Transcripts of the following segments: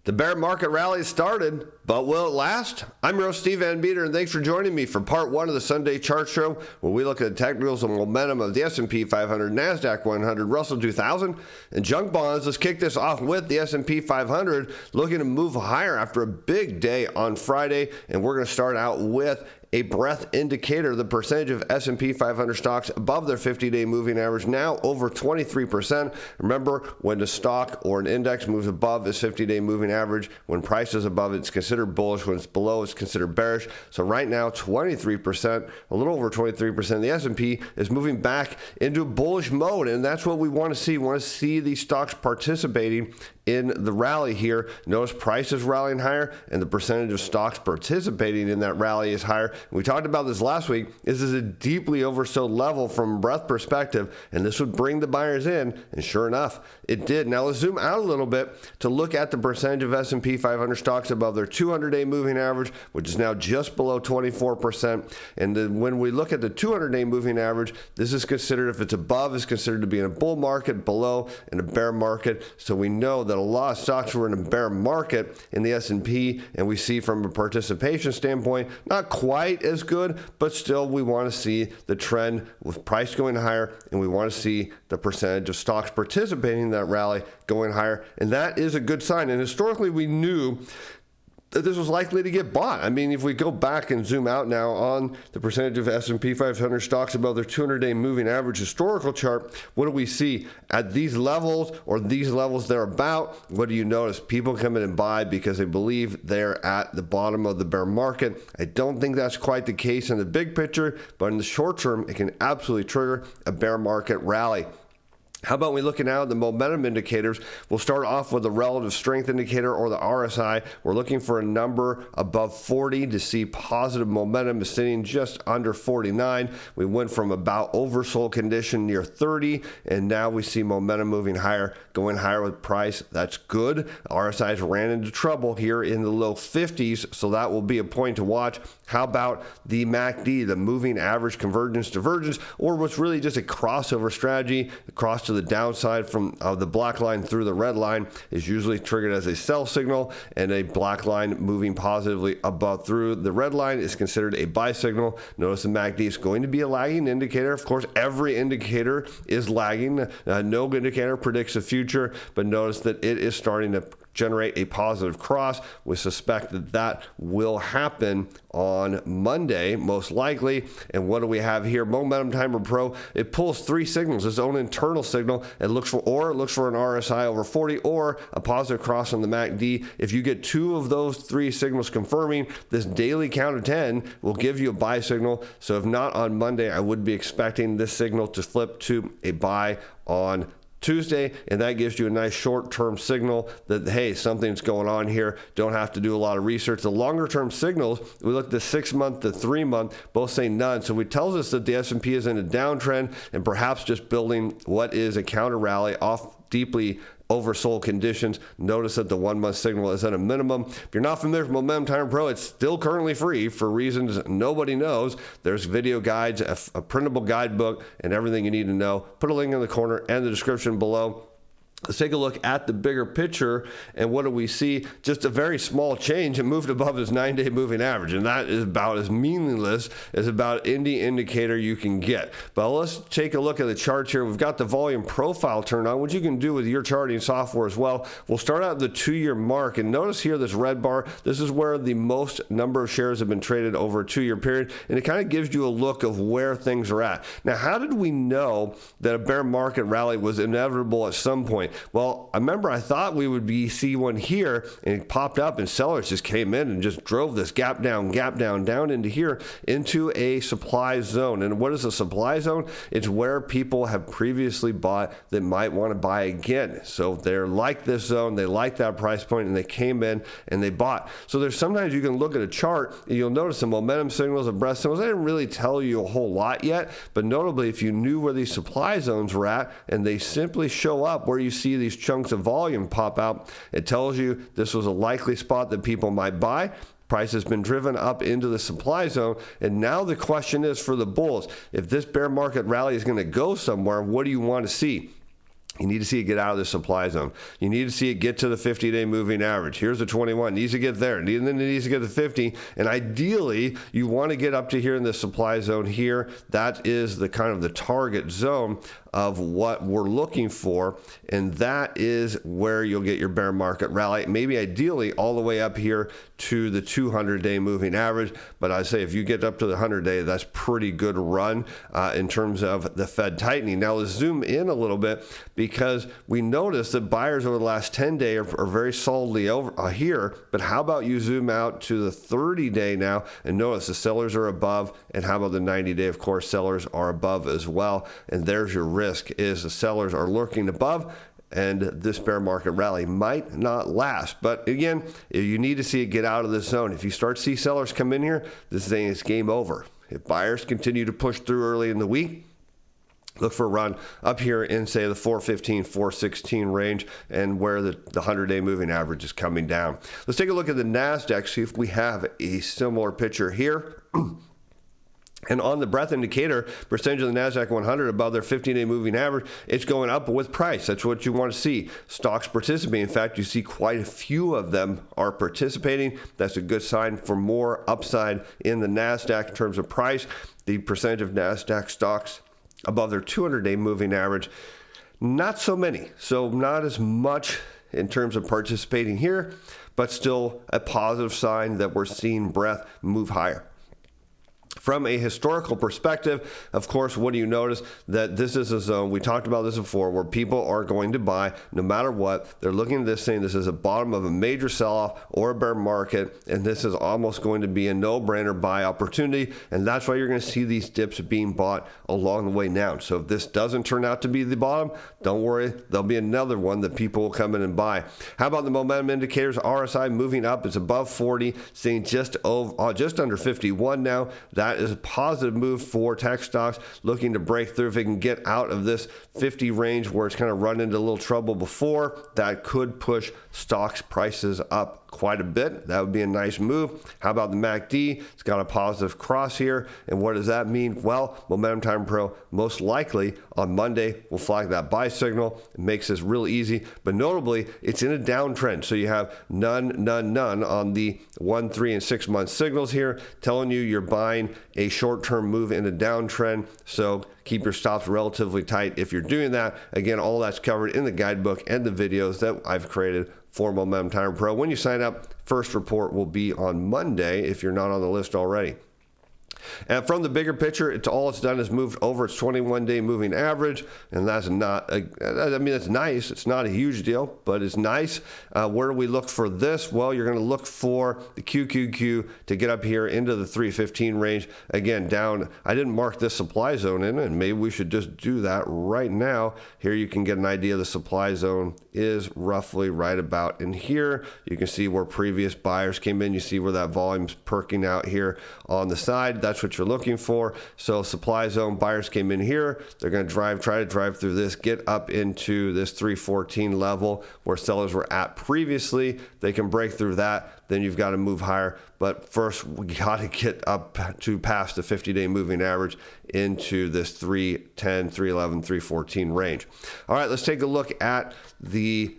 The bear market rally started, but will it last? I'm your host, Steven Van Metre, and thanks for joining me for part one of the Sunday Chart Show, where we look at the technicals and momentum of the S&P 500, Nasdaq 100, Russell 2000, and junk bonds. Let's kick this off with the S&P 500 looking to move higher after a big day on Friday, and we're going to start out with a breadth indicator, the percentage of S&P 500 stocks above their 50-day moving average, now over 23%. Remember, when the stock or an index moves above its 50-day moving average, when price is above, it's considered bullish. When it's below, it's considered bearish. So right now, 23%, a little over 23%, the S&P is moving back into bullish mode, and that's what we want to see. We want to see these stocks participating in the rally here. Notice price is rallying higher, and the percentage of stocks participating in that rally is higher. We talked about this last week. This is a deeply oversold level from a breadth perspective, and this would bring the buyers in, and sure enough, it did. Now let's zoom out a little bit to look at the percentage of S&P 500 stocks above their 200-day moving average, which is now just below 24%. And then when we look at the 200-day moving average, this is considered, if it's above, is considered to be in a bull market, below in a bear market. So we know that a lot of stocks were in a bear market in the S&P, and we see from a participation standpoint, not quite as good, but still we want to see the trend with price going higher, and we want to see the percentage of stocks participating in that rally going higher, and that is a good sign. And historically, we knew that this was likely to get bought. I mean, if we go back and zoom out now on the percentage of S&P 500 stocks above their 200-day moving average historical chart, what do we see? At these levels or these levels thereabout, what do you notice? People come in and buy because they believe they're at the bottom of the bear market. I don't think that's quite the case in the big picture, but in the short term, it can absolutely trigger a bear market rally. How about we look now at the momentum indicators? We'll start off with the relative strength indicator, or the RSI. We're looking for a number above 40 to see positive momentum. Is sitting just under 49. We went from about oversold condition near 30, and now we see momentum moving higher, going higher with price. That's good. RSI's ran into trouble here in the low 50s, so that will be a point to watch. How about the MACD, the moving average convergence divergence, or what's really just a crossover strategy, across to the downside from the black line through the red line is usually triggered as a sell signal, and a black line moving positively above through the red line is considered a buy signal. Notice the MACD is going to be a lagging indicator. Of course, every indicator is lagging. No indicator predicts the future, but notice that it is starting to generate a positive cross. We suspect that that will happen on Monday, most likely. And what do we have here? Momentum Timer Pro, it pulls three signals, its own internal signal. It looks for an RSI over 40 or a positive cross on the MACD. If you get two of those three signals confirming, this daily count of 10 will give you a buy signal. So if not on Monday, I would be expecting this signal to flip to a buy on Tuesday, and that gives you a nice short-term signal that, hey, something's going on here. Don't have to do a lot of research. The longer-term signals, we look at the 6-month to 3-month, both say none. So it tells us that the S&P is in a downtrend and perhaps just building what is a counter rally off deeply oversold conditions. Notice that the 1-month signal is at a minimum. If you're not familiar with Momentum Timer Pro, it's still currently free for reasons nobody knows. There's video guides, a printable guidebook, and everything you need to know. Put a link in the corner and the description below. Let's take a look at the bigger picture, and what do we see? Just a very small change. It moved above its 9-day moving average, and that is about as meaningless as about any indicator you can get. But let's take a look at the charts here. We've got the volume profile turned on, which you can do with your charting software as well. We'll start out at the 2-year mark, and notice here this red bar. This is where the most number of shares have been traded over a 2-year period, and it kind of gives you a look of where things are at. Now, how did we know that a bear market rally was inevitable at some point? Well, I thought we would see one here, and it popped up, and sellers just came in and just drove this gap down into here, into a supply zone. And what is a supply zone? It's where people have previously bought that might want to buy again. So they're like this zone, they like that price point, and they came in and they bought. So there's sometimes you can look at a chart and you'll notice the momentum signals and breadth signals. I didn't really tell you a whole lot yet, but notably, if you knew where these supply zones were at and they simply show up where you see these chunks of volume pop out, it tells you this was a likely spot that people might buy. Price has been driven up into the supply zone, and now the question is for the bulls, if this bear market rally is going to go somewhere, what do you want to see? You need to see it get out of the supply zone. You need to see it get to the 50-day moving average. Here's the 21. It needs to get there. And then it needs to get to 50. And ideally, you want to get up to here in the supply zone here. That is the kind of the target zone of what we're looking for. And that is where you'll get your bear market rally. Maybe ideally all the way up here to the 200-day moving average. But I say if you get up to the 100-day, that's pretty good run in terms of the Fed tightening. Now let's zoom in a little bit, because we notice that buyers over the last 10-day are very solidly over here. But how about you zoom out to the 30-day now and notice the sellers are above, and how about the 90-day? Of course, sellers are above as well. And there's your risk, is the sellers are lurking above, and this bear market rally might not last. But again, you need to see it get out of this zone. If you start to see sellers come in here, this thing is game over. If buyers continue to push through early in the week, look for a run up here in, say, the 415, 416 range, and where the 100-day moving average is coming down. Let's take a look at the Nasdaq, see if we have a similar picture here. And on the breadth indicator, percentage of the Nasdaq 100 above their 15-day moving average, it's going up with price. That's what you want to see. Stocks participating. In fact, you see quite a few of them are participating. That's a good sign for more upside in the Nasdaq in terms of price. The percentage of Nasdaq stocks above their 200-day moving average, not so many. So not as much in terms of participating here, but still a positive sign that we're seeing breadth move higher. From a historical perspective, of course, what do you notice? That this is a zone, we talked about this before, where people are going to buy no matter what. They're looking at this saying this is a bottom of a major sell-off or a bear market, and this is almost going to be a no-brainer buy opportunity, and that's why you're going to see these dips being bought along the way now. So if this doesn't turn out to be the bottom, don't worry, there'll be another one that people will come in and buy. How about the momentum indicators? RSI moving up, it's above 40, staying just under 51 now. That is a positive move for tech stocks looking to break through. If it can get out of this 50 range where it's kind of run into a little trouble before, that could push stocks prices up quite a bit. That would be a nice move. How about the MACD? It's got a positive cross here. And what does that mean? Well, Momentum Time Pro most likely on Monday will flag that buy signal. It makes this real easy. But notably, it's in a downtrend. So you have none on the 1, 3, and 6 month signals here, telling you you're buying a short-term move in a downtrend. So keep your stops relatively tight if you're doing that. Again, all that's covered in the guidebook and the videos that I've created for Momentum Timer Pro. When you sign up, first report will be on Monday if you're not on the list already. And from the bigger picture, it's done is moved over its 21-day moving average, and that's not, that's nice. It's not a huge deal, but it's nice. Where do we look for this? Well, you're going to look for the QQQ to get up here into the 315 range. Again, down, I didn't mark this supply zone in, and maybe we should just do that right now. Here you can get an idea the supply zone is roughly right about in here. You can see where previous buyers came in. You see where that volume's perking out here on the side. That's what you're looking for. So supply zone, buyers came in here. They're going to try to drive through this, get up into this 314 level where sellers were at previously. They can break through that. Then you've got to move higher. But first, we got to get up to past the 50-day moving average into this 310, 311, 314 range. All right, let's take a look at the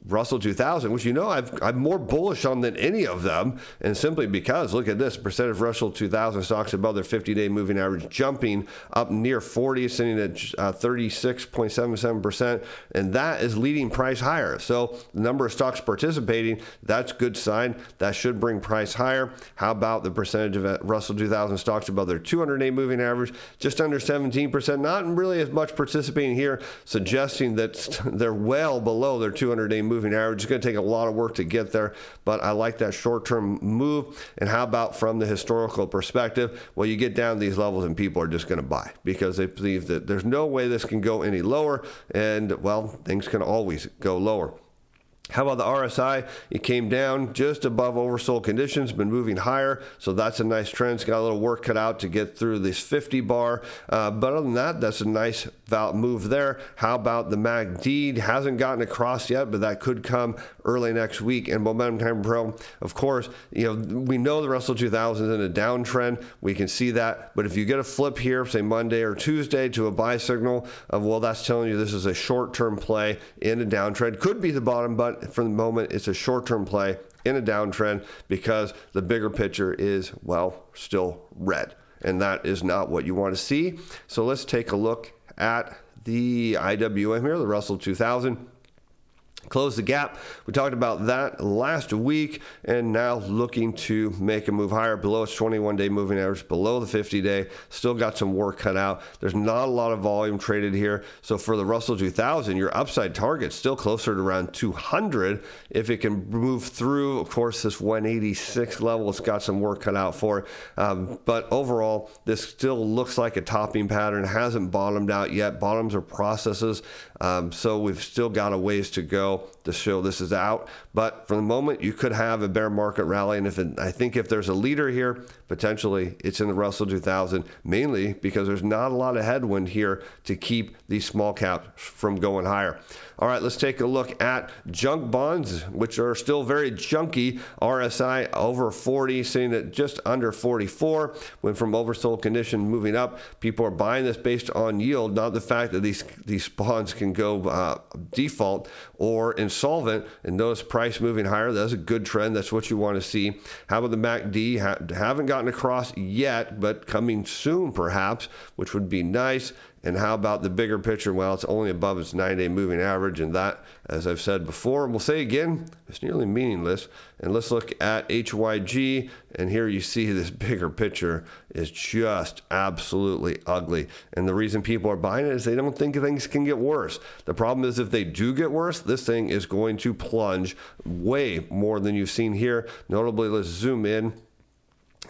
Russell 2000, which I'm more bullish on than any of them, and simply because, look at this, percent of Russell 2000 stocks above their 50-day moving average jumping up near 40, sitting at 36.77%, and that is leading price higher. So the number of stocks participating, that's a good sign. That should bring price higher. How about the percentage of Russell 2000 stocks above their 200-day moving average? Just under 17%, not really as much participating here, suggesting that they're well below their 200-day moving average. It's going to take a lot of work to get there, but I like that short-term move. And how about from the historical perspective? Well, you get down to these levels and people are just going to buy because they believe that there's no way this can go any lower, and well, things can always go lower. How about the RSI? It came down just above oversold conditions, been moving higher, so that's a nice trend. It's got a little work cut out to get through this 50 bar, but other than that, that's a nice move there. How about the MACD? Hasn't gotten across yet, but that could come early next week. And Momentum Time Pro, of course, we know the Russell 2000 is in a downtrend. We can see that, but if you get a flip here, say Monday or Tuesday, to a buy signal, well, that's telling you this is a short-term play in a downtrend. Could be the bottom, but for the moment, it's a short-term play in a downtrend because the bigger picture is, well, still red. And that is not what you want to see. So let's take a look at the IWM here, the Russell 2000. Close the gap. We talked about that last week, and now looking to make a move higher below its 21-day moving average, below the 50-day. Still got some work cut out. There's not a lot of volume traded here. So for the Russell 2000, your upside target still closer to around 200. If it can move through, of course, this 186 level, it's got some work cut out for it. But overall, this still looks like a topping pattern. It hasn't bottomed out yet. Bottoms are processes. So we've still got a ways to go to show this is out, but for the moment you could have a bear market rally, and I think if there's a leader here, potentially it's in the Russell 2000, mainly because there's not a lot of headwind here to keep these small caps from going higher. All right, let's take a look at junk bonds, which are still very junky. RSI over 40, sitting at just under 44. Went from oversold condition moving up. People are buying this based on yield, not the fact that these bonds can go default or insolvent. And notice price moving higher. That's a good trend. That's what you want to see. How about the MACD? Haven't gotten across yet, but coming soon perhaps, which would be nice. And how about the bigger picture? Well, it's only above its 9-day moving average, and that, as I've said before, and we'll say again, it's nearly meaningless. And let's look at HYG, and here you see this bigger picture is just absolutely ugly. And the reason people are buying it is they don't think things can get worse. The problem is if they do get worse, this thing is going to plunge way more than you've seen here. Notably, let's zoom in.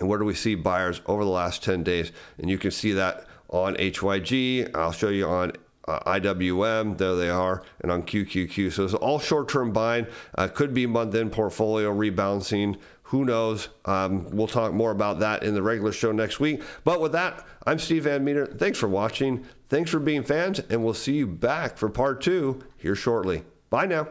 And where do we see buyers over the last 10 days? And you can see that on HYG. I'll show you on IWM. There they are. And on QQQ. So it's all short-term buying. Could be month-end portfolio rebalancing. Who knows? We'll talk more about that in the regular show next week. But with that, I'm Steve Van Metre. Thanks for watching. Thanks for being fans. And we'll see you back for part 2 here shortly. Bye now.